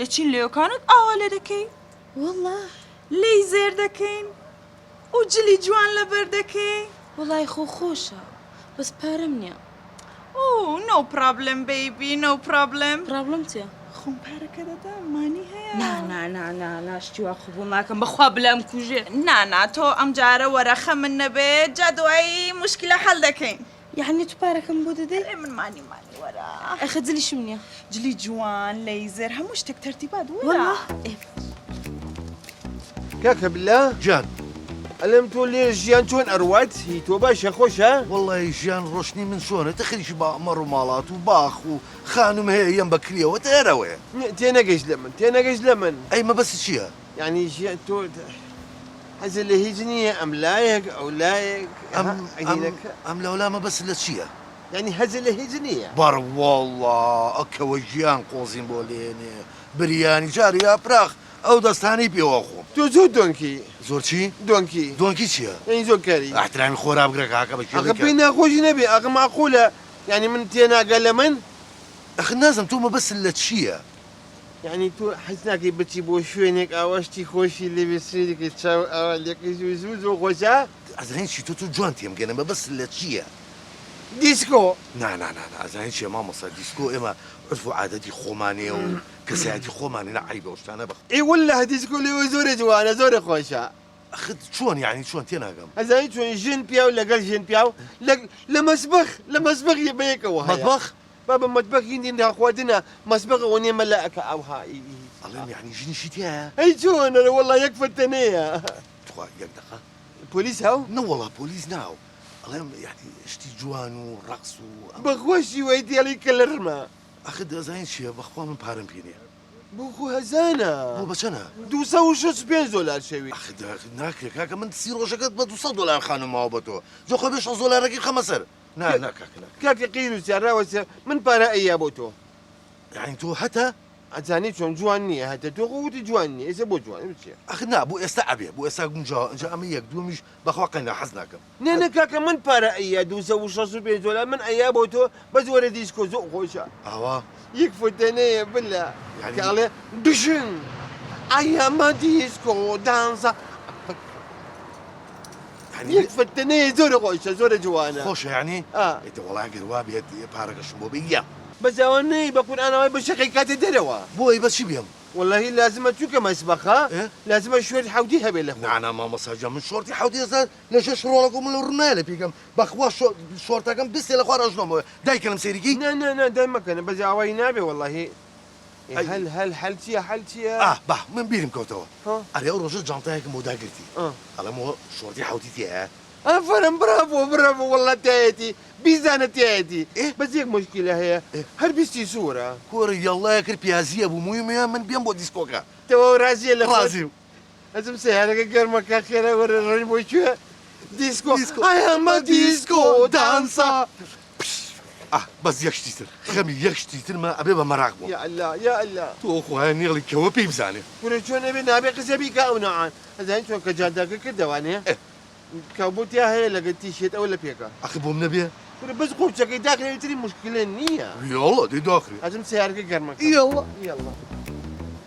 دەچین لێوکانت ئاوا لێ دەکەین والله لەیزێر دەکەین و جلی جوان لەبەر دەکەین وڵای خۆشە بەس پارەم نییە نو پرابلم بیبی نو پرابلم پرابلم چیە؟ خۆم پارەکە دەدا مانی هەیە ناشتی وا خوبوو ناکەم بەخوا بلام کوژێ نانا تۆ ئەم جارە وەرەخە من نەبێت جا دوایی موشکلە حەڵ دەکەین یعنی تو پارەکەم بۆ دەدەی؟ من مانی وەرە ئەخە جلیشم نییە جلی جوان لەیزێر هەموو شتێک تەرتیبات والله کاکە بلا جان ئەلم تۆ لێ ژیان چۆن ئەڕوات هی تۆ باشە خۆشە؟ وڵی ژیان ڕۆشنی من چۆنە تەخریشی با ئەمەڕ و ماڵات و باخ و خانم هەیە یەم بەکریەوە تێرەوەیە تێنەگەیشت لە من تێنەگەیشت لە من ئەی مەبەست چییە؟ یعنی ژیان تۆ حەزت لە هیچ نییە ئەم لایەک ئەو لایەک ئەم لەولا مەبەست لە چییە؟ یعنی حەزت لە هیچ نییە بەڕواڵڵا ئەکەوە ژیان قۆزیم بۆ لێنێ بریانی جاری یا پراخ ئەو دەستانی پێوە خۆم تۆ زۆر دۆنکی زۆر چی؟ دۆنکی دۆنکی چییە؟ یعنی زۆر کاری ئاحترامی خۆرا بگرە کاکە بە ئەخە پێی ناخۆشی نەبێ ئەخە ماقوولە یعنی من تێناگە لە من ئەخ نازم تۆ مەبەست لە چییە؟ یعنی تۆ حەز ناکەی بچی بۆ شوێنێک ئاواشتی خۆشی لێوێ سرێکی چاو ئاوا لێکی زوو زۆر خۆشە ئەزانین چی تۆ جوان تێم گەنە مەبەست لە چییە؟ دیسکۆ ئەزانین چێ مامۆستا دیسکۆ ئێمە عرف و عادەتی خۆمانەیە و کەسایەتی خۆمانێ نەعیبە ئەو شتانە بەخ ئێ وەلا دیسکۆ لێوە زۆرە جوانە زۆرە خۆشە ئەخت چۆن یعنی چۆن تێناگەم ئەزانی چۆن ژن پیا و لەگەڵ ژن پیا و لە مەسبەخ بەیەکەوە مەطبەخ بابە مەطبەخ هیندی ناخواردنە مەسبەخەوە نێمە لە ئەکە ئەوها ئەڵێم یعنی ژنیشی تایە؟ ئەی چۆنەرە وەڵا یەک فتەنەیە تخوا یەک دەقە پۆلیس هاو نەوەڵا پۆلیس ناو ئەڵێم یعنی شتی جوان و ڕەقس و بەخۆشی وەی دیێڵی کە لەرمە ئەخت دەزانین چییە بەخوا من پارەم پێ نییە بۆ خۆ هەزانە بۆ بەچەنە؟ 265 دلار شەوی ئەخ ناکرێت کاکە من سی ڕۆژەکەت بە 200 دلار خانمەوە بە تۆ جۆ خۆ بێ 6 دلارێکی خەمە سەر کاکە قیر و سیاراوەسە من پارە ئەییا بۆ تۆ یعنی تۆ هەتە ئەزانی چۆن جوان نییە هەتە تۆ خۆوتی جوان نییە ئێستا بۆ جوان بچێ ئەخ نا بۆ ئێستا ئەبێ بۆ ئێستا گونجا ئەمە یەک دومیش بەخوا قەنا حەز ناکەم نێ کاکە من پارە ئەییا 265 دلار من ئەییا بۆ تۆ بە زۆرە دیسکۆ زۆر خۆشە ئاوا یەک فتەنەیە بلا کاڵێ بژن ئەیامە دیسکۆ دانزە یەک فتەنەیە زۆرە خۆشە زۆرە جوانە خۆشە یعنی ئێتە وەڵا گەروا بێت پارەکەشم بۆ بگیە بەزاوانەی بە قورئانەوەی بە شەقی کاتێ دەرەوە بۆی بەچی بێم والله لازمە چووکە مەسبەخە لازمە شوێن حەوتی هەبێ لە نانا مامۆساجا من شۆرتی حەوتی ێستا لە شەش ڕۆڵەکە من لە ڕنایە لە پێکەم بەخوا شۆرتەکەم بستێ لە خوار ئەژنۆمەوە دایکەم سەیرکی نه دای مەکەنە بەزاوایی نابێ والله هەل چییە با من بیرم کەوتەوە ئەرێ ئەو ڕۆژە جانتایەکم بۆ داگرتی ئەڵەمەوە شۆرتی حەوتی تێە ئەفەرم برافۆ وەڵا تایەتی بیزانە تایەتی بەس یەک مشکلە هەیە هەر بیستی سوورە کۆرە یەڵڵایە کرد پیازیە بوو مویمەیە من بێم بۆ دیسکۆکە تەوە ڕازیە لە ڕازیم ئەزم سیارەکە گەرمەکە خێرە وەرە ڕێی بۆ کوێ دیسکۆ ئەمە دیسکۆ دانسا بەس یەکشتی تر خەمی یەکشتی ترمە ئەبێ بە مەراق بوو یا ئەللا تۆ خۆیان نێڵی کەوە پێی بزانێ پورە چۆن نەبێ نابێ قسەبی کە ئەو نەعان ئەزانین چۆن کە جاداکە کردەوانەیە کەوبوتیا هەیە لەگە تیشێت ئەو لە پێکە ئەخ بۆم نەبێ بەس قوچەکەی داکرێتری مشکلە نییە یاڵڵا دەی داخرێ ئەزم سیارەکە گەرمەکە یاڵڵا یاڵڵا